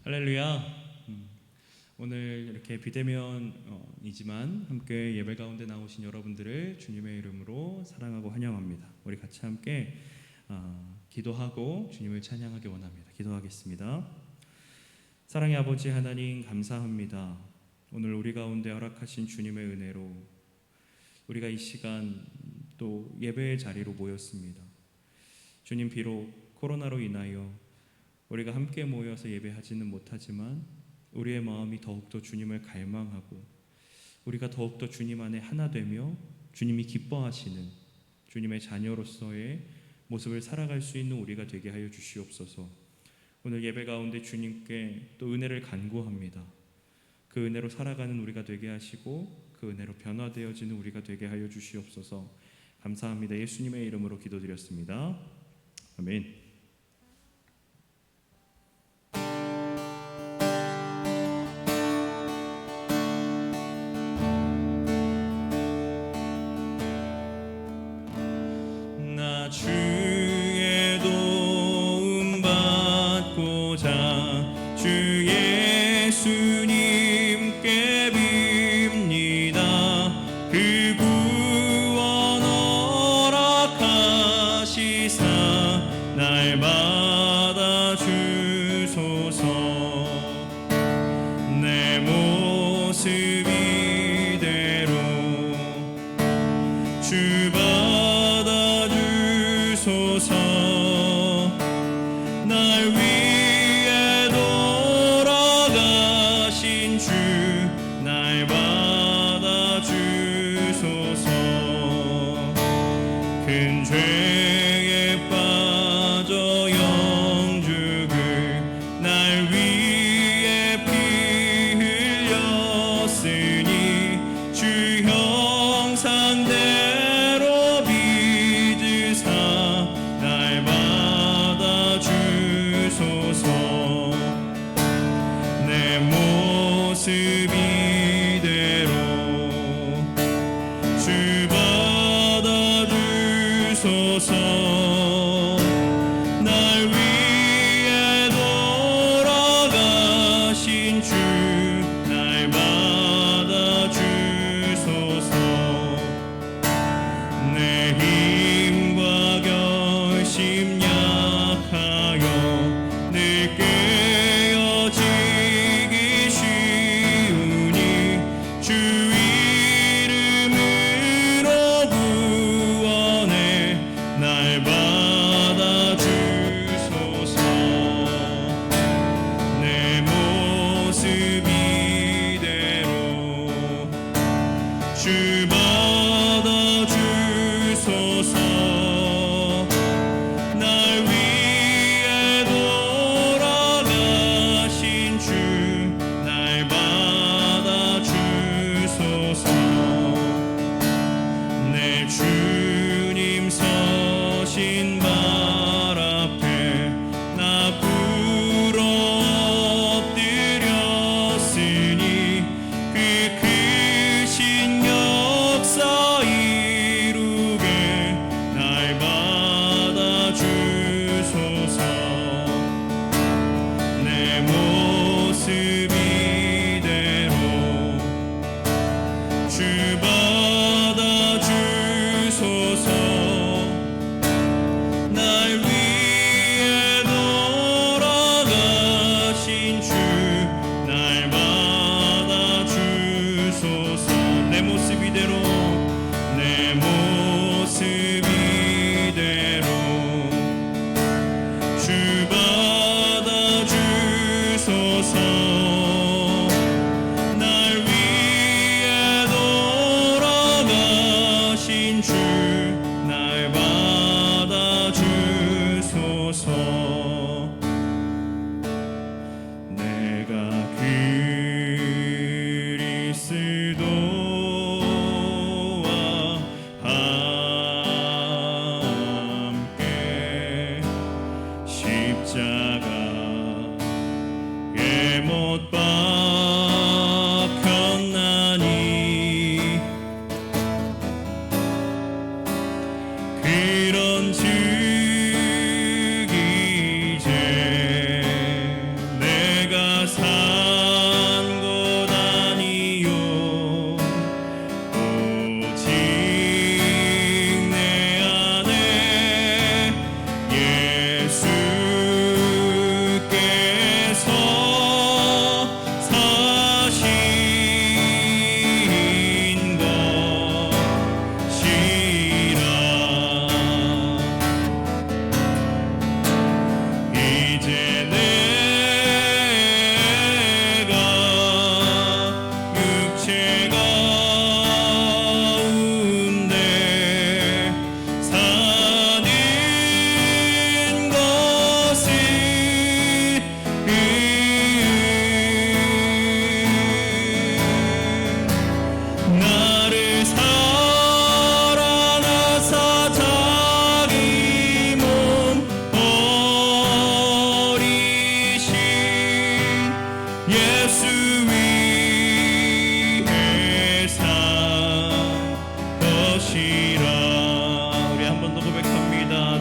할렐루야. 오늘 이렇게 비대면이지만 함께 예배 가운데 나오신 여러분들을 주님의 이름으로 사랑하고 환영합니다. 우리 같이 함께 기도하고 주님을 찬양하기 원합니다. 기도하겠습니다. 사랑의 아버지 하나님, 감사합니다. 오늘 우리 가운데 허락하신 주님의 은혜로 우리가 이 시간 또 예배의 자리로 모였습니다. 주님, 비록 코로나로 인하여 우리가 함께 모여서 예배하지는 못하지만 우리의 마음이 더욱더 주님을 갈망하고 우리가 더욱더 주님 안에 하나 되며 주님이 기뻐하시는 주님의 자녀로서의 모습을 살아갈 수 있는 우리가 되게 하여 주시옵소서. 오늘 예배 가운데 주님께 또 은혜를 간구합니다. 그 은혜로 살아가는 우리가 되게 하시고 그 은혜로 변화되어지는 우리가 되게 하여 주시옵소서. 감사합니다. 예수님의 이름으로 기도드렸습니다. 아멘. 주의 도움 받고자 주 예수님께 빕니다. 그 구원 허락하시사 날 받아주소서. 내 모습 이대로 주 날 위해 돌아가신 주 날 받아주소서. 큰 죄에 빠져 영죽을 날 위해 피 흘렸으니 주 형상대로 빚으사 날 받아주소서. 내 모습 이대로 주 받아주소서. 날 위해 돌아가신 주 날 받아주소서. 내 힘과 결심 약하여 늘 깨어지기 쉬우니 주 이름으로 구원해 날 받아주소서. 내 모습 이대로 주 받아주소서. 날 위해 돌아가신 주 날 받아주소서. 내 주님 서신 발 앞에 나 꿇어 엎드렸으니 그 크신 역사 이루게 날 받아주소서. 내 모습 이대로 주 받아주소서. 날 위해 돌아가신 주 날 받아주소서. 내 모습 이대로 내 모습 이대로 주 받아주소서. 날 위해 돌아가신 주 날 받아주소서. 내가 그리스도와 함께 십자가에 못 박혔나니 그런즉 이제 내가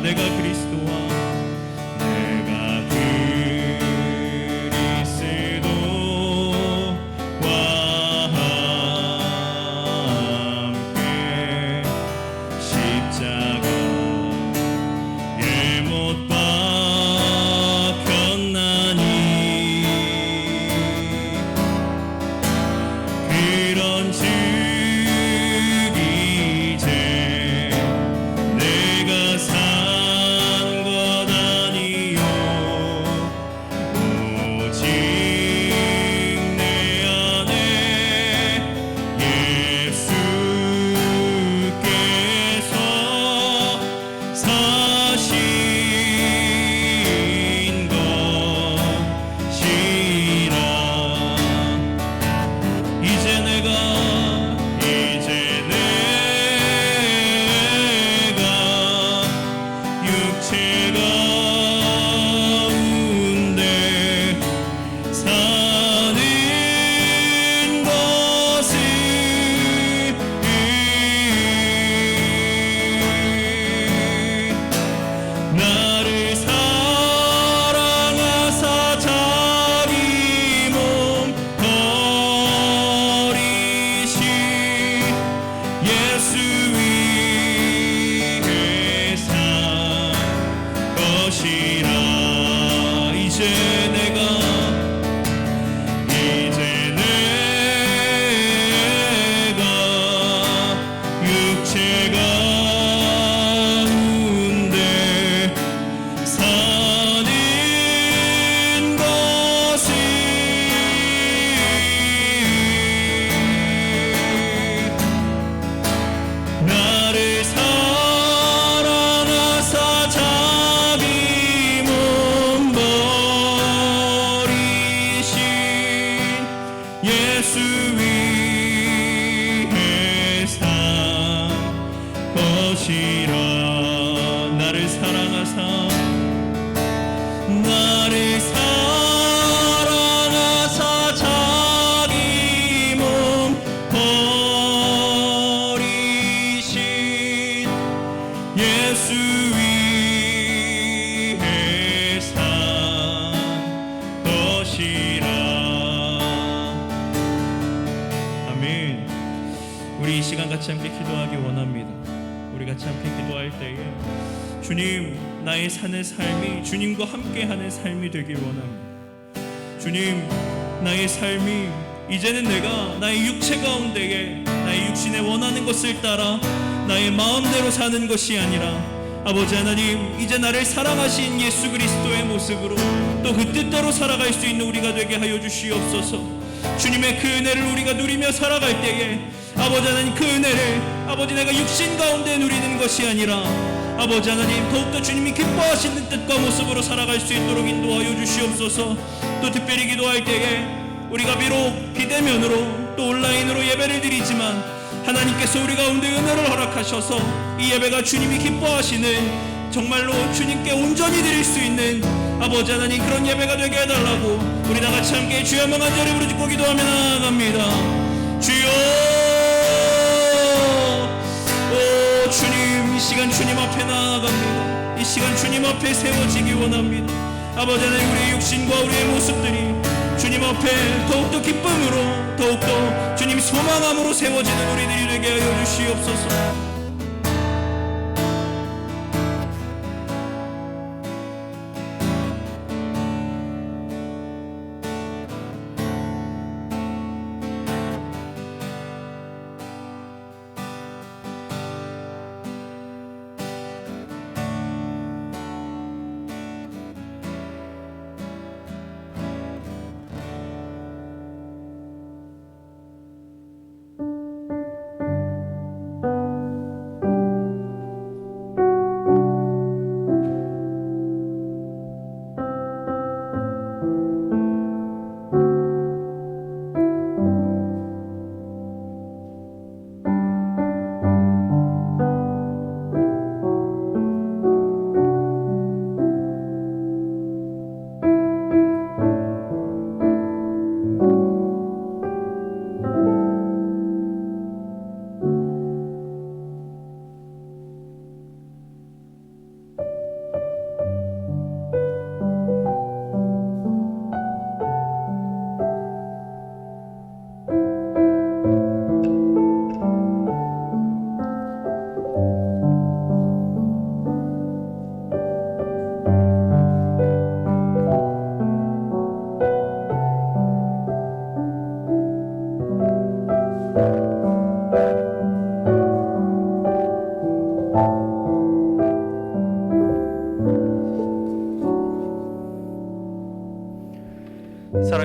내가 그리스도와 우리 이 시간 같이 함께 기도하기 원합니다. 우리 같이 함께 기도할 때에 주님, 나의 사는 삶이 주님과 함께하는 삶이 되길 원합니다. 주님, 나의 삶이 이제는 내가 나의 육체 가운데에 나의 육신에 원하는 것을 따라 나의 마음대로 사는 것이 아니라 아버지 하나님, 이제 나를 사랑하신 예수 그리스도의 모습으로 또 그 뜻대로 살아갈 수 있는 우리가 되게 하여 주시옵소서. 주님의 그 은혜를 우리가 누리며 살아갈 때에 아버지 하나님, 그 은혜를 아버지 내가 육신 가운데 누리는 것이 아니라 아버지 하나님, 더욱더 주님이 기뻐하시는 뜻과 모습으로 살아갈 수 있도록 인도하여 주시옵소서. 또 특별히 기도할 때에 우리가 비록 비대면으로 또 온라인으로 예배를 드리지만 하나님께서 우리 가운데 은혜를 허락하셔서 이 예배가 주님이 기뻐하시는 정말로 주님께 온전히 드릴 수 있는 아버지 하나님, 그런 예배가 되게 해달라고 우리 다같이 함께 주여 명한 자를 부르짖고 기도하며 나아갑니다. 주여, 오 주님, 이 시간 주님 앞에 나아갑니다. 이 시간 주님 앞에 세워지기 원합니다. 아버지 하나님, 우리의 육신과 우리의 모습들이 주님 앞에 더욱더 기쁨으로 더욱더 주님 소망함으로 세워지는 우리들이 되게 하여 주시옵소서.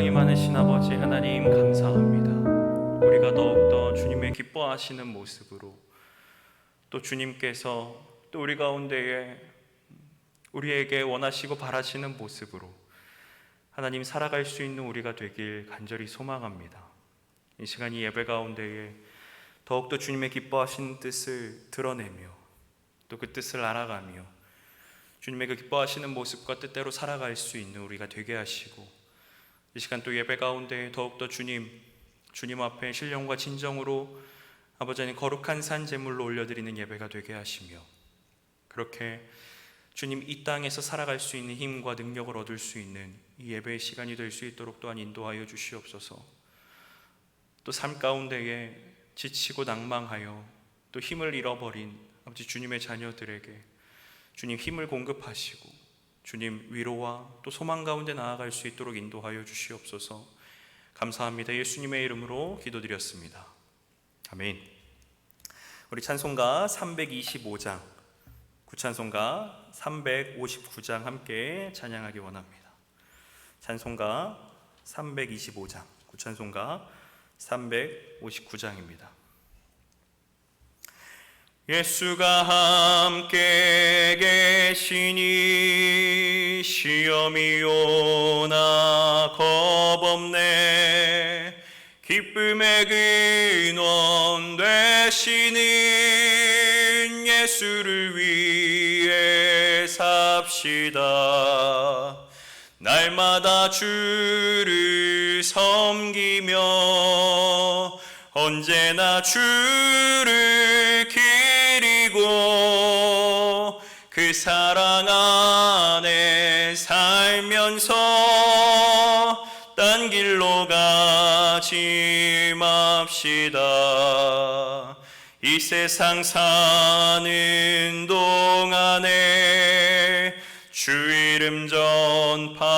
사랑이 많으신 아버지 하나님 감사합니다. 우리가 더욱더 주님의 기뻐하시는 모습으로 또 주님께서 또 우리 가운데에 우리에게 원하시고 바라시는 모습으로 하나님 살아갈 수 있는 우리가 되길 간절히 소망합니다. 이 시간 이 예배 가운데에 더욱더 주님의 기뻐하시는 뜻을 드러내며 또 그 뜻을 알아가며 주님의 그 기뻐하시는 모습과 뜻대로 살아갈 수 있는 우리가 되게 하시고, 이 시간 또 예배 가운데 더욱더 주님 앞에 신령과 진정으로 아버지 하나님 거룩한 산 제물로 올려드리는 예배가 되게 하시며, 그렇게 주님 이 땅에서 살아갈 수 있는 힘과 능력을 얻을 수 있는 이 예배의 시간이 될 수 있도록 또한 인도하여 주시옵소서. 또 삶 가운데에 지치고 낭망하여 또 힘을 잃어버린 아버지 주님의 자녀들에게 주님 힘을 공급하시고 주님 위로와 또 소망 가운데 나아갈 수 있도록 인도하여 주시옵소서. 감사합니다. 예수님의 이름으로 기도드렸습니다. 아멘. 우리 찬송가 325장, 구찬송가 359장 함께 찬양하기 원합니다. 찬송가 325장, 구찬송가 359장입니다. 예수가 함께 계시니 시험이 오나 겁없네. 기쁨의 근원 되시는 예수를 위해 삽시다. 날마다 주를 섬기며 언제나 주를 기리고 그 사랑 안에 살면서 딴 길로 가지 맙시다. 이 세상 사는 동안에 주 이름 전파하면서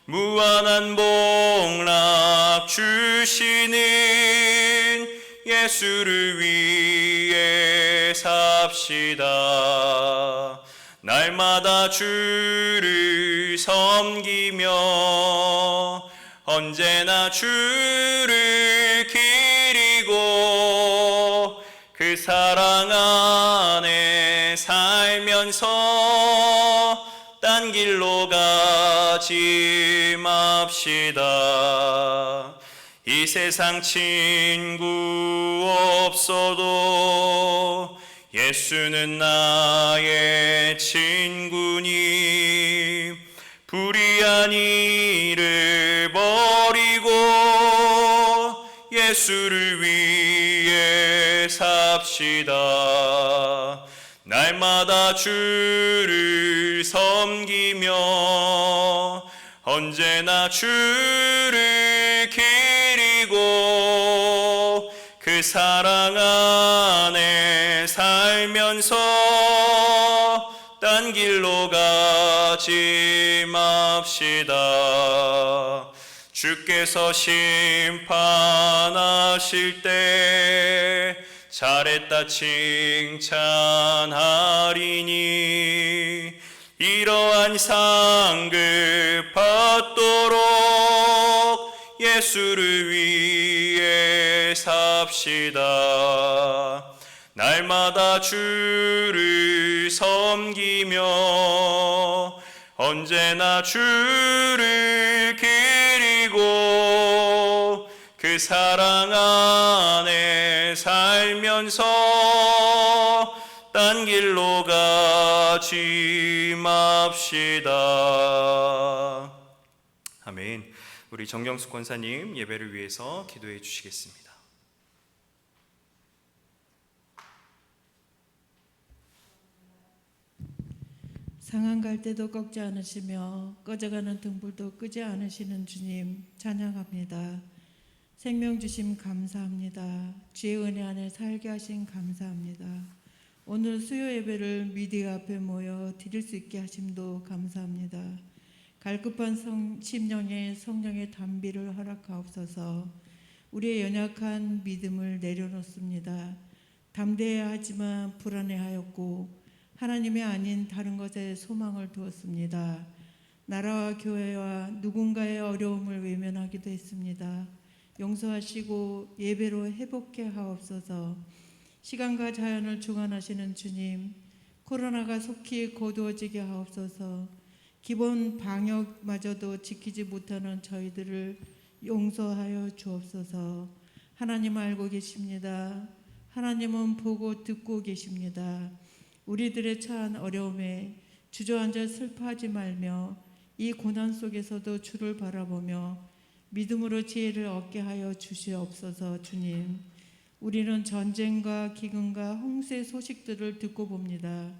무한한 복락 주시는 예수를 위해 삽시다. 날마다 주를 섬기며 언제나 주를 기리고 그 사랑 안에 살면서 딴 길로 가지 맙시다. 이 세상 친구 없어도 예수는 나의 친구니 불의한 일을 버리고 예수를 위해 삽시다. 날마다 주를 섬기며 언제나 주를 기리고 그 사랑 안에 살면서 딴 길로 가지 맙시다. 주께서 심판하실 때 잘했다 칭찬하리니 이러한 상급 받도록 예수를 위해 삽시다. 날마다 주를 섬기며 언제나 주를 기리고 그 사랑 안에 살면서 딴 길로 가지 맙시다. 아멘. 우리 정경숙 권사님 예배를 위해서 기도해 주시겠습니다. 상한 갈 때도 꺾지 않으시며 꺼져가는 등불도 끄지 않으시는 주님 찬양합니다. 생명 주심 감사합니다. 주의 은혜 안에 살게 하신 감사합니다. 오늘 수요 예배를 미디어 앞에 모여 드릴 수 있게 하심도 감사합니다. 갈급한 심령에 성령의 담비를 허락하옵소서. 우리의 연약한 믿음을 내려놓습니다. 담대해야 하지만 불안해하였고 하나님이 아닌 다른 것에 소망을 두었습니다. 나라와 교회와 누군가의 어려움을 외면하기도 했습니다. 용서하시고 예배로 회복케 하옵소서. 시간과 자연을 주관하시는 주님, 코로나가 속히 거두어지게 하옵소서. 기본 방역마저도 지키지 못하는 저희들을 용서하여 주옵소서. 하나님 알고 계십니다. 하나님은 보고 듣고 계십니다. 우리들의 처한 어려움에 주저앉아 슬퍼하지 말며 이 고난 속에서도 주를 바라보며 믿음으로 지혜를 얻게 하여 주시옵소서. 주님, 우리는 전쟁과 기근과 홍수의 소식들을 듣고 봅니다.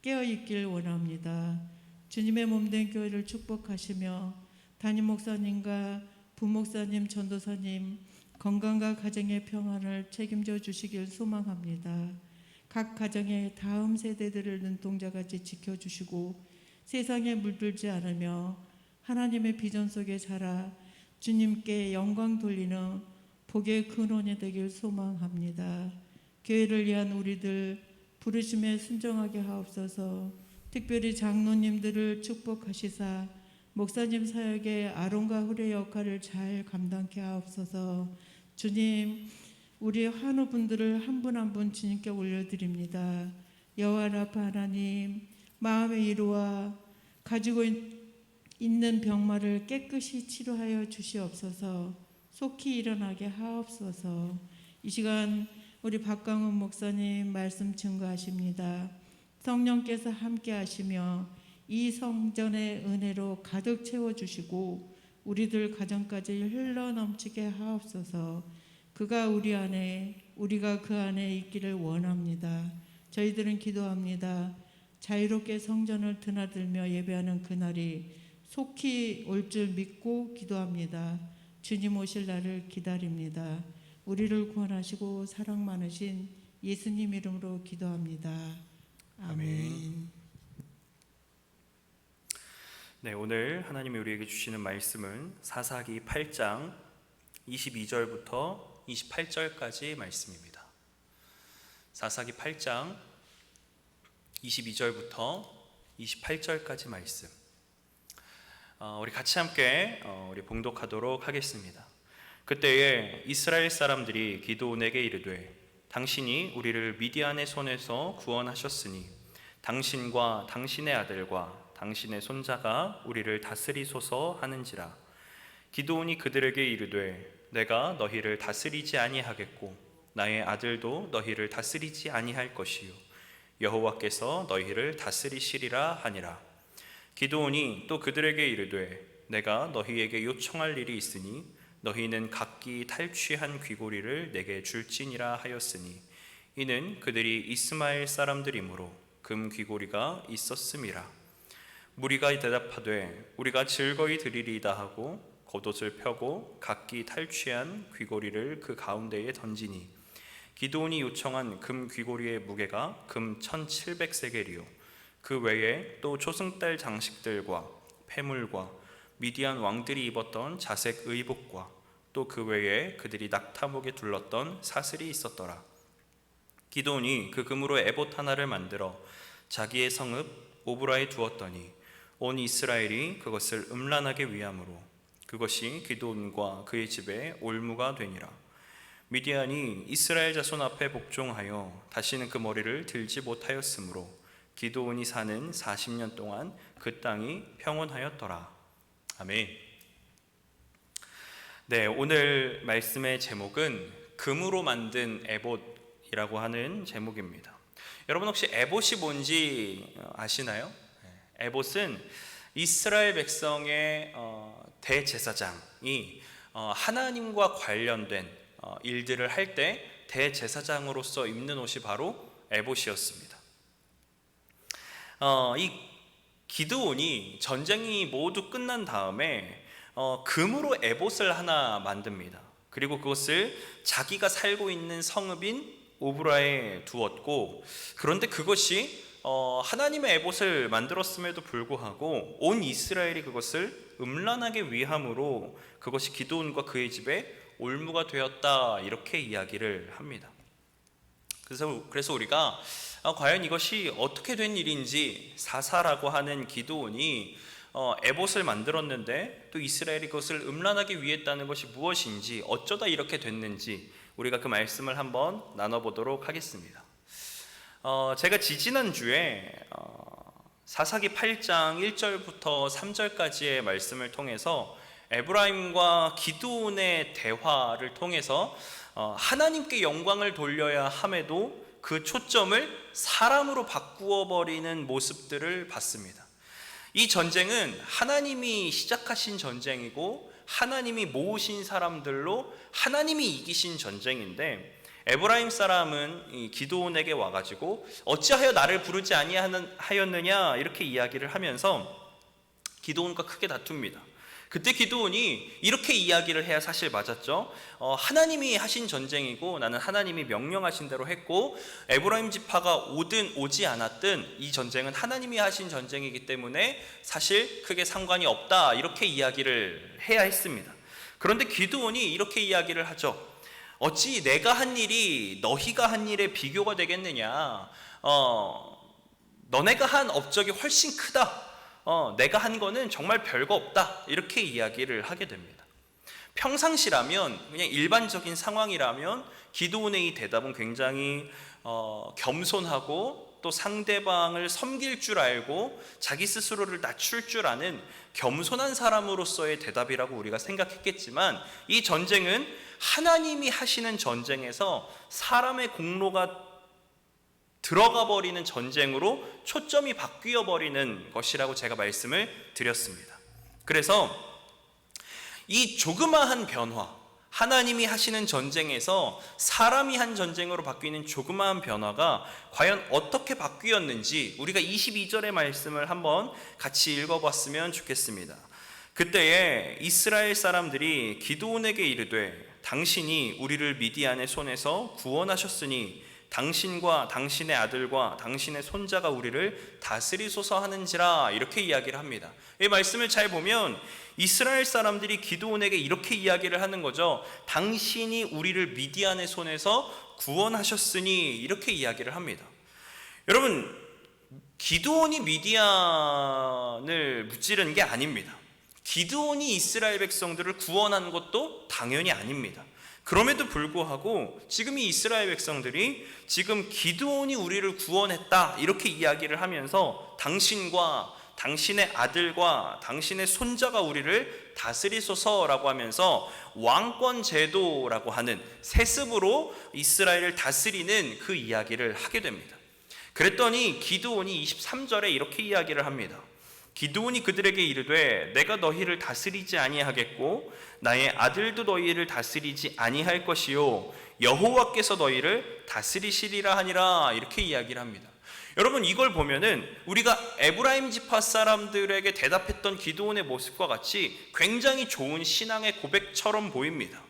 깨어있길 원합니다. 주님의 몸된 교회를 축복하시며 담임 목사님과 부목사님, 전도사님 건강과 가정의 평안을 책임져 주시길 소망합니다. 각 가정의 다음 세대들을 눈동자같이 지켜주시고 세상에 물들지 않으며 하나님의 비전 속에 자라 주님께 영광 돌리는 복의 근원이 되길 소망합니다. 교회를 위한 우리들 부르심에 순종하게 하옵소서. 특별히 장로님들을 축복하시사 목사님 사역의 아론과 훌의 역할을 잘 감당케 하옵소서. 주님, 우리 환우분들을 한 분 한 분 주님께 올려드립니다. 여호와 라파 하나님, 마음의 이루와 가지고 있는 병마를 깨끗이 치료하여 주시옵소서. 속히 일어나게 하옵소서. 이 시간 우리 박강훈 목사님 말씀 증거하십니다. 성령께서 함께 하시며 이 성전의 은혜로 가득 채워주시고 우리들 가정까지 흘러넘치게 하옵소서. 그가 우리 안에, 우리가 그 안에 있기를 원합니다. 저희들은 기도합니다. 자유롭게 성전을 드나들며 예배하는 그날이 속히 올 줄 믿고 기도합니다. 주님 오실 날을 기다립니다. 우리를 구원하시고 사랑 많으신 예수님 이름으로 기도합니다. 아멘. 네, 오늘 하나님이 우리에게 주시는 말씀은 사사기 8장 22절부터 28절까지 말씀입니다. 사사기 8장 22절부터 28절까지 말씀. 우리 같이 함께 우리 봉독하도록 하겠습니다. 그때에 이스라엘 사람들이 기드온에게 이르되 당신이 우리를 미디안의 손에서 구원하셨으니 당신과 당신의 아들과 당신의 손자가 우리를 다스리소서 하는지라. 기드온이 그들에게 이르되 내가 너희를 다스리지 아니하겠고 나의 아들도 너희를 다스리지 아니할 것이요 여호와께서 너희를 다스리시리라 하니라. 기드온이 또 그들에게 이르되 내가 너희에게 요청할 일이 있으니 너희는 각기 탈취한 귀고리를 내게 줄지니라 하였으니 이는 그들이 이스마엘 사람들이므로 금 귀고리가 있었음이라. 무리가 대답하되 우리가 즐거이 드리리이다 하고 겉옷을 펴고 각기 탈취한 귀고리를 그 가운데에 던지니 기드온이 요청한 금 귀고리의 무게가 금 1700세겔이요 그 외에 또 초승달 장식들과 폐물과 미디안 왕들이 입었던 자색 의복과 또 그 외에 그들이 낙타목에 둘렀던 사슬이 있었더라. 기드온이 그 금으로 에봇 하나를 만들어 자기의 성읍 오브라에 두었더니 온 이스라엘이 그것을 음란하게 위함으로 그것이 기드온과 그의 집에 올무가 되니라. 미디안이 이스라엘 자손 앞에 복종하여 다시는 그 머리를 들지 못하였으므로 기드온이 사는 40년 동안 그 땅이 평온하였더라. 아멘. 네, 오늘 말씀의 제목은 금으로 만든 에봇이라고 하는 제목입니다. 여러분 혹시 에봇이 뭔지 아시나요? 에봇은 이스라엘 백성의 대제사장이 하나님과 관련된 일들을 할 때 대제사장으로서 입는 옷이 바로 에봇이었습니다. 이 기드온이 전쟁이 모두 끝난 다음에 금으로 에봇을 하나 만듭니다. 그리고 그것을 자기가 살고 있는 성읍인 오브라에 두었고, 그런데 그것이 하나님의 에봇을 만들었음에도 불구하고 온 이스라엘이 그것을 음란하게 위함으로 그것이 기드온과 그의 집에 올무가 되었다, 이렇게 이야기를 합니다. 그래서 우리가 과연 이것이 어떻게 된 일인지 사사라고 하는 기드온이 에봇을 만들었는데 또 이스라엘이 그것을 음란하게 위했다는 것이 무엇인지, 어쩌다 이렇게 됐는지 우리가 그 말씀을 한번 나눠보도록 하겠습니다. 제가 지지난주에 사사기 8장 1절부터 3절까지의 말씀을 통해서 에브라임과 기드온의 대화를 통해서 하나님께 영광을 돌려야 함에도 그 초점을 사람으로 바꾸어 버리는 모습들을 봤습니다. 이 전쟁은 하나님이 시작하신 전쟁이고 하나님이 모으신 사람들로 하나님이 이기신 전쟁인데, 에브라임 사람은 이 기드온에게 와가지고 어찌하여 나를 부르지 아니하였느냐 이렇게 이야기를 하면서 기드온과 크게 다툽니다. 그때 기드온이 이렇게 이야기를 해야 사실 맞았죠. 하나님이 하신 전쟁이고 나는 하나님이 명령하신 대로 했고, 에브라임 지파가 오든 오지 않았든 이 전쟁은 하나님이 하신 전쟁이기 때문에 사실 크게 상관이 없다 이렇게 이야기를 해야 했습니다. 그런데 기드온이 이렇게 이야기를 하죠. 어찌 내가 한 일이 너희가 한 일에 비교가 되겠느냐. 너네가 한 업적이 훨씬 크다. 내가 한 거는 정말 별거 없다 이렇게 이야기를 하게 됩니다. 평상시라면, 그냥 일반적인 상황이라면 기드온의 이 대답은 굉장히 겸손하고 또 상대방을 섬길 줄 알고 자기 스스로를 낮출 줄 아는 겸손한 사람으로서의 대답이라고 우리가 생각했겠지만, 이 전쟁은 하나님이 하시는 전쟁에서 사람의 공로가 들어가 버리는 전쟁으로 초점이 바뀌어 버리는 것이라고 제가 말씀을 드렸습니다. 그래서 이 조그마한 변화, 하나님이 하시는 전쟁에서 사람이 한 전쟁으로 바뀌는 조그마한 변화가 과연 어떻게 바뀌었는지 우리가 22절의 말씀을 한번 같이 읽어봤으면 좋겠습니다. 그때에 이스라엘 사람들이 기드온에게 이르되 당신이 우리를 미디안의 손에서 구원하셨으니 당신과 당신의 아들과 당신의 손자가 우리를 다스리소서 하는지라 이렇게 이야기를 합니다. 이 말씀을 잘 보면 이스라엘 사람들이 기드온에게 이렇게 이야기를 하는 거죠. 당신이 우리를 미디안의 손에서 구원하셨으니 이렇게 이야기를 합니다. 여러분, 기드온이 미디안을 무찌른 게 아닙니다. 기드온이 이스라엘 백성들을 구원한 것도 당연히 아닙니다. 그럼에도 불구하고 지금 이 이스라엘 백성들이 지금 기드온이 우리를 구원했다 이렇게 이야기를 하면서 당신과 당신의 아들과 당신의 손자가 우리를 다스리소서라고 하면서 왕권 제도라고 하는 세습으로 이스라엘을 다스리는 그 이야기를 하게 됩니다. 그랬더니 기드온이 23절에 이렇게 이야기를 합니다. 기드온이 그들에게 이르되 내가 너희를 다스리지 아니하겠고 나의 아들도 너희를 다스리지 아니할 것이요 여호와께서 너희를 다스리시리라 하니라 이렇게 이야기를 합니다. 여러분, 이걸 보면은 우리가 에브라임 지파 사람들에게 대답했던 기드온의 모습과 같이 굉장히 좋은 신앙의 고백처럼 보입니다.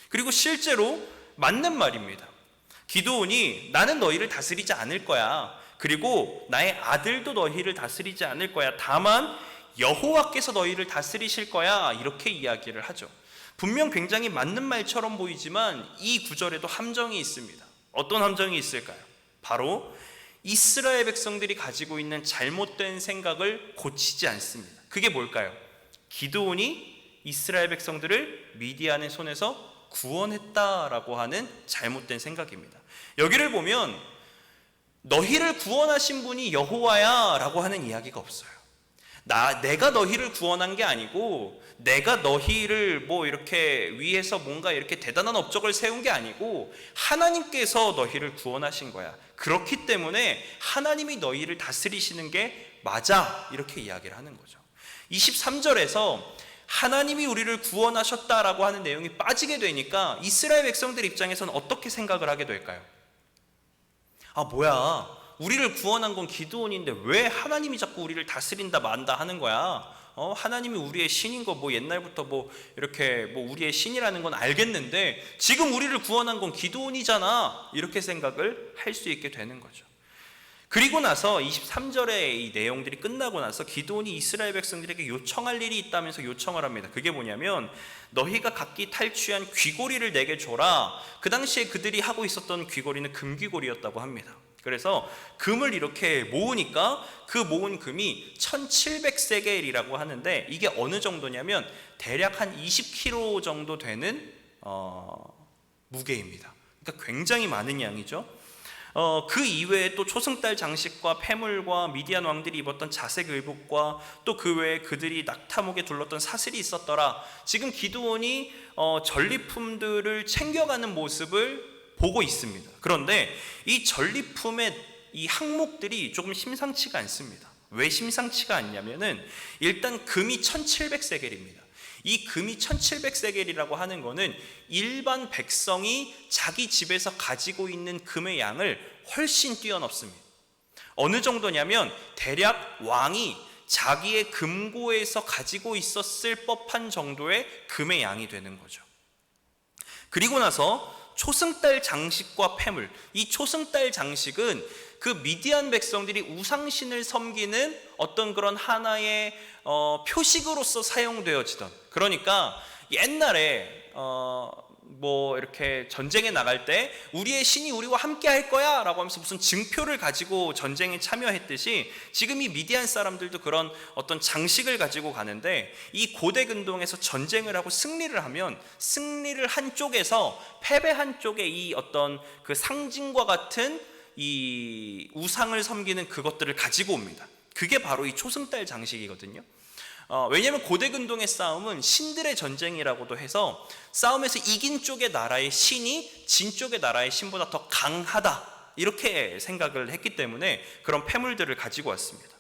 그리고 실제로 맞는 말입니다. 기드온이 나는 너희를 다스리지 않을 거야. 그리고 나의 아들도 너희를 다스리지 않을 거야. 다만 여호와께서 너희를 다스리실 거야. 이렇게 이야기를 하죠. 분명 굉장히 맞는 말처럼 보이지만 이 구절에도 함정이 있습니다. 어떤 함정이 있을까요? 바로 이스라엘 백성들이 가지고 있는 잘못된 생각을 고치지 않습니다. 그게 뭘까요? 기드온이 이스라엘 백성들을 미디안의 손에서 구원했다라고 하는 잘못된 생각입니다. 여기를 보면 너희를 구원하신 분이 여호와야 라고 하는 이야기가 없어요. 내가 너희를 구원한 게 아니고 내가 너희를 뭐 이렇게 위해서 뭔가 이렇게 대단한 업적을 세운 게 아니고 하나님께서 너희를 구원하신 거야. 그렇기 때문에 하나님이 너희를 다스리시는 게 맞아 이렇게 이야기를 하는 거죠. 23절에서 하나님이 우리를 구원하셨다라고 하는 내용이 빠지게 되니까 이스라엘 백성들 입장에서는 어떻게 생각을 하게 될까요? 뭐야, 우리를 구원한 건 기드온인데 왜 하나님이 자꾸 우리를 다스린다 만다 하는 거야? 하나님이 우리의 신인 거 옛날부터 이렇게 우리의 신이라는 건 알겠는데 지금 우리를 구원한 건 기드온이잖아. 이렇게 생각을 할 수 있게 되는 거죠. 그리고 나서 23절의 이 내용들이 끝나고 나서 기드온이 이스라엘 백성들에게 요청할 일이 있다면서 요청을 합니다. 그게 뭐냐면 너희가 각기 탈취한 귀고리를 내게 줘라. 그 당시에 그들이 하고 있었던 귀고리는 금귀고리였다고 합니다. 그래서 금을 이렇게 모으니까 그 모은 금이 1700세겔이라고 하는데, 이게 어느 정도냐면 대략 한 20kg 정도 되는 무게입니다. 그러니까 굉장히 많은 양이죠. 그 이외에 또 초승달 장식과 폐물과 미디안 왕들이 입었던 자색 의복과 또 그 외에 그들이 낙타목에 둘렀던 사슬이 있었더라. 지금 기드온이 전리품들을 챙겨가는 모습을 보고 있습니다. 그런데 이 전리품의 이 항목들이 조금 심상치가 않습니다. 왜 심상치가 않냐면은 일단 금이 1700세겔입니다. 이 금이 1700세겔이라고 하는 거는 일반 백성이 자기 집에서 가지고 있는 금의 양을 훨씬 뛰어넘습니다. 어느 정도냐면 대략 왕이 자기의 금고에서 가지고 있었을 법한 정도의 금의 양이 되는 거죠. 그리고 나서 초승달 장식과 폐물, 이 초승달 장식은 그 미디안 백성들이 우상신을 섬기는 어떤 그런 하나의 표식으로서 사용되어지던, 그러니까 옛날에 뭐 이렇게 전쟁에 나갈 때 우리의 신이 우리와 함께 할 거야 라고 하면서 무슨 증표를 가지고 전쟁에 참여했듯이 지금 이 미디안 사람들도 그런 어떤 장식을 가지고 가는데, 이 고대 근동에서 전쟁을 하고 승리를 하면 승리를 한 쪽에서 패배한 쪽에 이 어떤 그 상징과 같은 이 우상을 섬기는 그것들을 가지고 옵니다. 그게 바로 이 초승달 장식이거든요. 왜냐하면 고대 근동의 싸움은 신들의 전쟁이라고도 해서 싸움에서 이긴 쪽의 나라의 신이 진 쪽의 나라의 신보다 더 강하다, 이렇게 생각을 했기 때문에 그런 폐물들을 가지고 왔습니다.